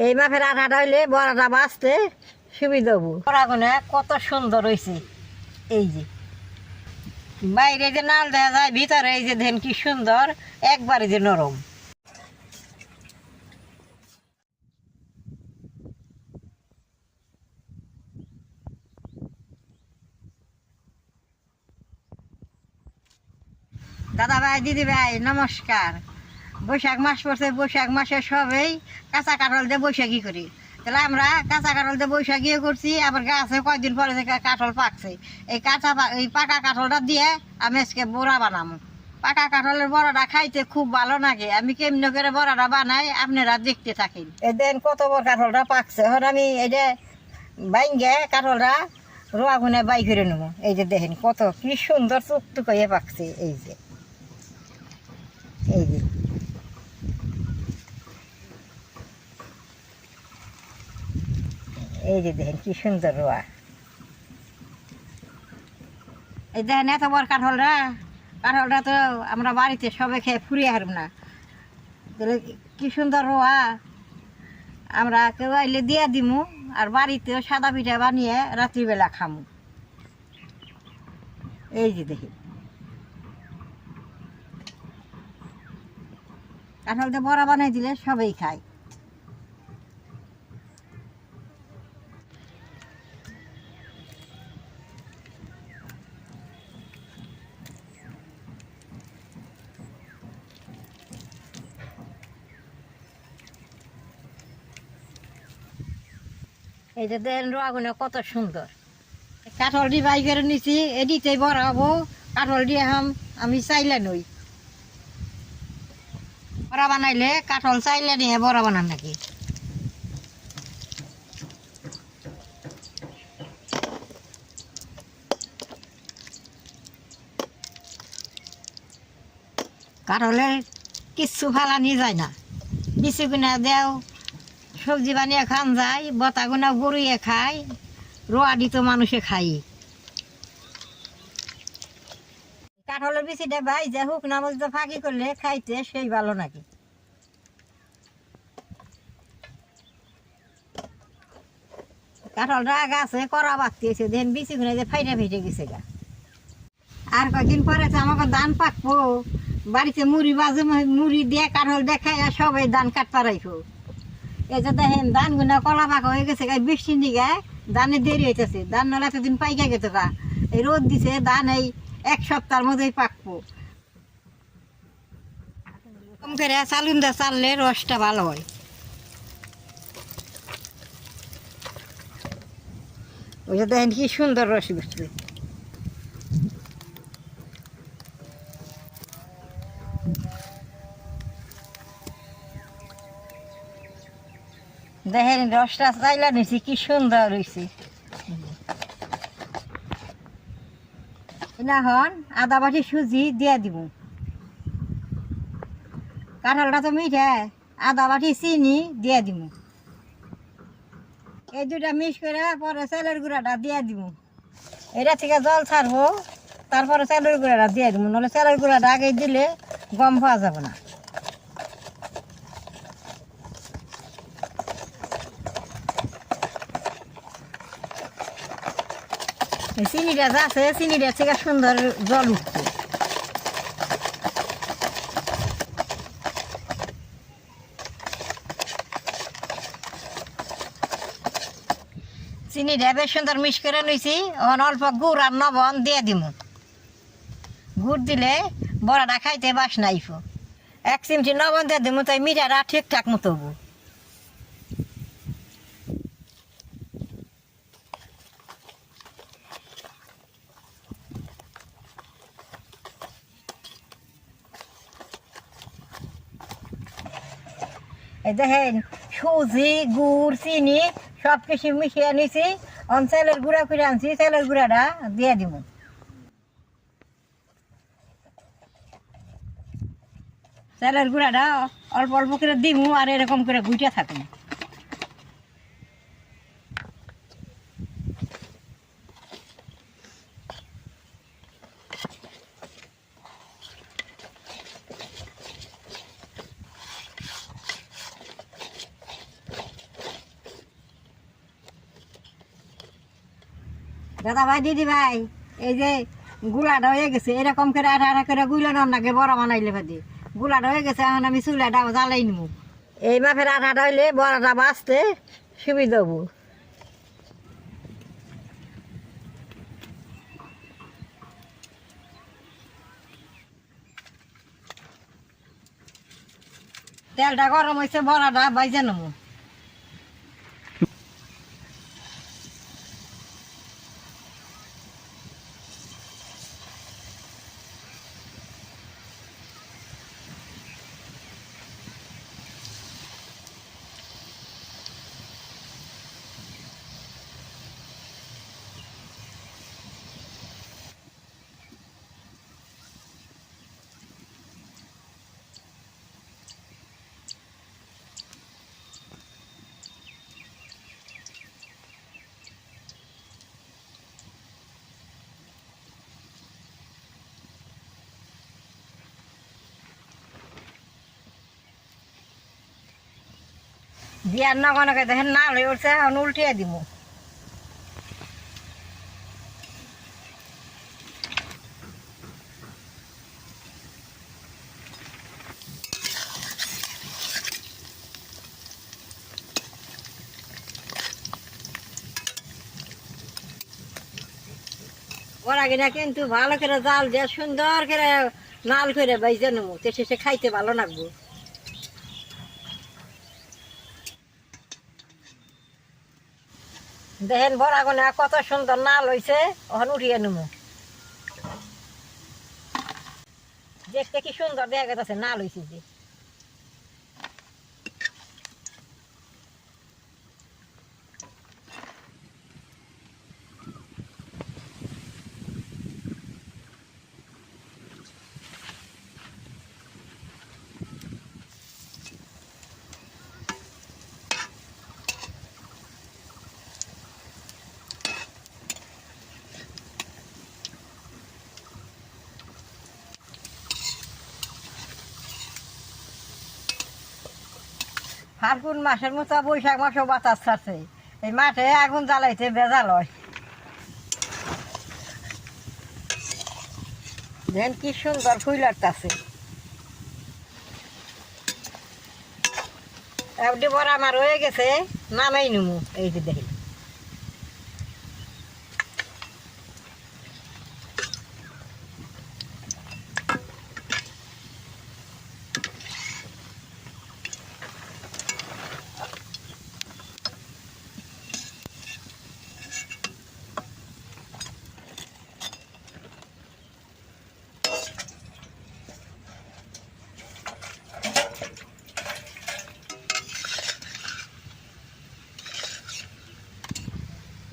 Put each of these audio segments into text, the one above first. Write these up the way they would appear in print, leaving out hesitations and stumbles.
এই মাপের আটাটা হইলে বড়াটা বাঁচতে সুবিধা হবো। বড়াগুলো কত সুন্দর হয়েছে, এই যে বাইরে যে নাল দেওয়া যায়, ভিতরে এই যে দেন কি সুন্দর, একবারে যে নরম। দাদা ভাই, দিদি ভাই, নমস্কার। বৈশাখ মাস পড়ছে, বৈশাখ মাসে সবেই কাঁচা কাঁঠাল দিয়ে বৈশাখী করি। তাহলে আমরা কাঁচা কাঁঠাল দিয়ে বৈশাখীও করছি, আবার গাছে কয়েকদিন পরে থেকে কাঁঠাল পাকছে। এই এই পাকা কাঁঠালটা দিয়ে আমি আজকে বড়া বানাবো। পাকা কাঁঠালের বড়াটা খাইতে খুব ভালো লাগে। আমি কেমনি করে বড়াটা বানাই আপনারা দেখতে থাকেন। এই দেন কত বড় কাঁঠালটা পাকছে। এখন আমি এই যে বাইঙ্গে কাঁঠালটা রোয়া গুনে বাই করে নেবো। এই যে দেখেন কত কি সুন্দর টুকটুক হয়ে পাকছে। এই যে এই যে এই যে দেখেন কি সুন্দর রোয়া। এই দেখেন এত বড় কাঁঠালটা তো আমরা বাড়িতে সবাই খেয়ে ফুরিয়ে হারব না। তাহলে কি সুন্দর রোয়া, আমরা কেউ আইলে দিয়ে দিমু, আর বাড়িতেও সাদা পিঠা বানিয়ে রাত্রিবেলা খামু। এই যে দেখি কাঁঠালটা বড়া বানাই দিলে সবাই খায়। এই যে দেন রোয়াগুলো কত সুন্দর। কাঁঠাল দিয়ে বাই করে নিছি, এদিতেই বড়া হবো। কাঁঠাল দিয়ে আমি চাইলে নই, বড়া বানাইলে কাঁঠাল চাইলে নিয়ে বড়া বানান নাকি। কাঁঠালের কিচ্ছু ফালানি যায় না, বিচি গুনা দেও, সবজি বানিয়ে খান যায়, বতা গুনা গরুয়ে খায়, রোয়া দিত মানুষে খাই। কাঁঠালের বিচিটা ভাই যে হুক না মধ্যে ফাঁকি করলে খাইতে সেই ভালো নাকি। কাঁঠালটা গাছে করা বাড়তেছে, দেন বিচি গুনা যে ফাইটা ফেটে গেছে গা। আর কয়েকদিন পরে তো আমাকে ধান পাকবো, বাড়িতে মুড়ি বাজে, মুড়ি দিয়ে কাঁঠাল দেখায় আর সবাই ধান কাটতে রাখো। এই যে দেখেন ধান গুনা কলা পাকা হয়ে গেছে, বৃষ্টির দিকে ধানের দেরি হইতেছে। ধান নলে এতদিন পাইকা গেছে গা, এই রোদ দিছে, ধান এই এক সপ্তাহের মধ্যেই পাকবো। কম করে চালুন দা চাললে রসটা ভালো হয়। ওই যে দেখেন কি সুন্দর রস বসছে। দেখেন রসটা চাইলা নিছি কি সুন্দর হয়েছে। এখন আদা বাটি সুজি দিয়ে দিব। কাঁঠালটা তো মিঠা, আদা বাটি চিনি দিয়ে দিব। এই দুটা মিক্স করে পরে চালের গুঁড়াটা দিয়ে দিব। এটা থেকে জল ছাড়বো, তারপরে চালের গুঁড়াটা দিয়ে দিব, নাহলে চালের গুঁড়াটা আগে দিলে গম পাওয়া যাবে না। চিনিটা যা আছে, চিনিটা থেকে সুন্দর জল উঠছে। চিনিটা বেশ সুন্দর মিক্স করে নিয়েছি। এখন অল্প গুড় আর লবণ দিয়ে দিব। গুড় দিলে বড়াটা খাইতে বাস নাইফ। 1 চিমটি লবণ দিয়ে দিব, তাই মিঠাটা ঠিকঠাক মতো হবো। এই দেখেন সুজি, গুড়, চিনি সব কিছু মিশিয়ে নিছি। চালের গুঁড়া করে আনছি, চালের গুঁড়াটা দিয়ে দিব। চালের গুঁড়াটা অল্প অল্প করে দিব, আর এরকম করে গুইটা থাকুন। দাদা ভাই দিদি ভাই এই যে গুলাটা হয়ে গেছে এরকম করে আটা আটা করে গুলানো নাকি বড় বানাইলে ভাদি গুলাটা হয়ে গেছে এখন আমি চুলাটা জ্বালাই নিব এই মাপের আটাটা হইলে বড়টা বাঁচতে সুবিধা হবো তেলটা গরম হয়েছে বড়াটা বাইজে নেবো বিয়ার নগনকে দেখেন না হয়ে উঠছে এখন উল্টিয়ে দিব ওরা কিনা কিন্তু ভালো করে জাল দিয়ে সুন্দর করে লাল করে বাইজে নেবো তো শেষে খাইতে ভালো লাগবো দেখেন বড়া গোনা কত সুন্দর নাল হয়েছে ওখানে উঠিয়ে নেবো দেখতে কি সুন্দর দেখা গেছে নাল হয়েছে যে ফাল্গুন মাসের মতো বৈশাখ মাসেও বাতাস ছাড়ছে এই মাঠে আগুন জ্বালাইতে বেজাল হয় দেখেন কি সুন্দর ফুল আসতেছে একটি বড় আমার হয়ে গেছে নামাই নিমু এই যে দেখেন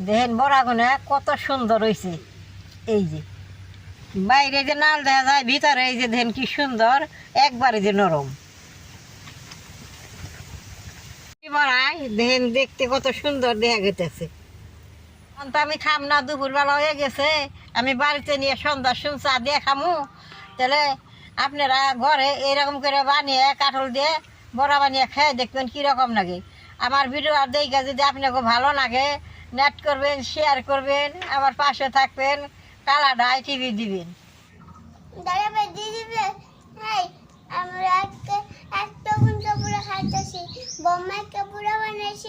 দেখেন বড়াগুনা কত সুন্দর হয়েছে এই যে বাইরে যে নাল দেখা যায় ভিতরে এই যে দেখেন কি সুন্দর একবারে যে নরম বড়াই দেখেন দেখতে কত সুন্দর দেখা গেতেছে তো আমি খাম না দুপুরবেলা হয়ে গেছে আমি বাড়িতে নিয়ে সন্ধ্যা চা দিয়ে খামু তাহলে আপনারা ঘরে এইরকম করে বানিয়ে কাঠল দিয়ে বড়া বানিয়ে খেয়ে দেখবেন কীরকম লাগে আমার ভিডিও আর দেখে যদি আপনাকে ভালো লাগে নেট করবেন শেয়ার করবেন আমার পাশে থাকবেন কালাডাই টিভি দিবেন আমরা একটা একটা ঘন্টা পুরো খাইতেছি বোম্মাকে পুরো বানাইছি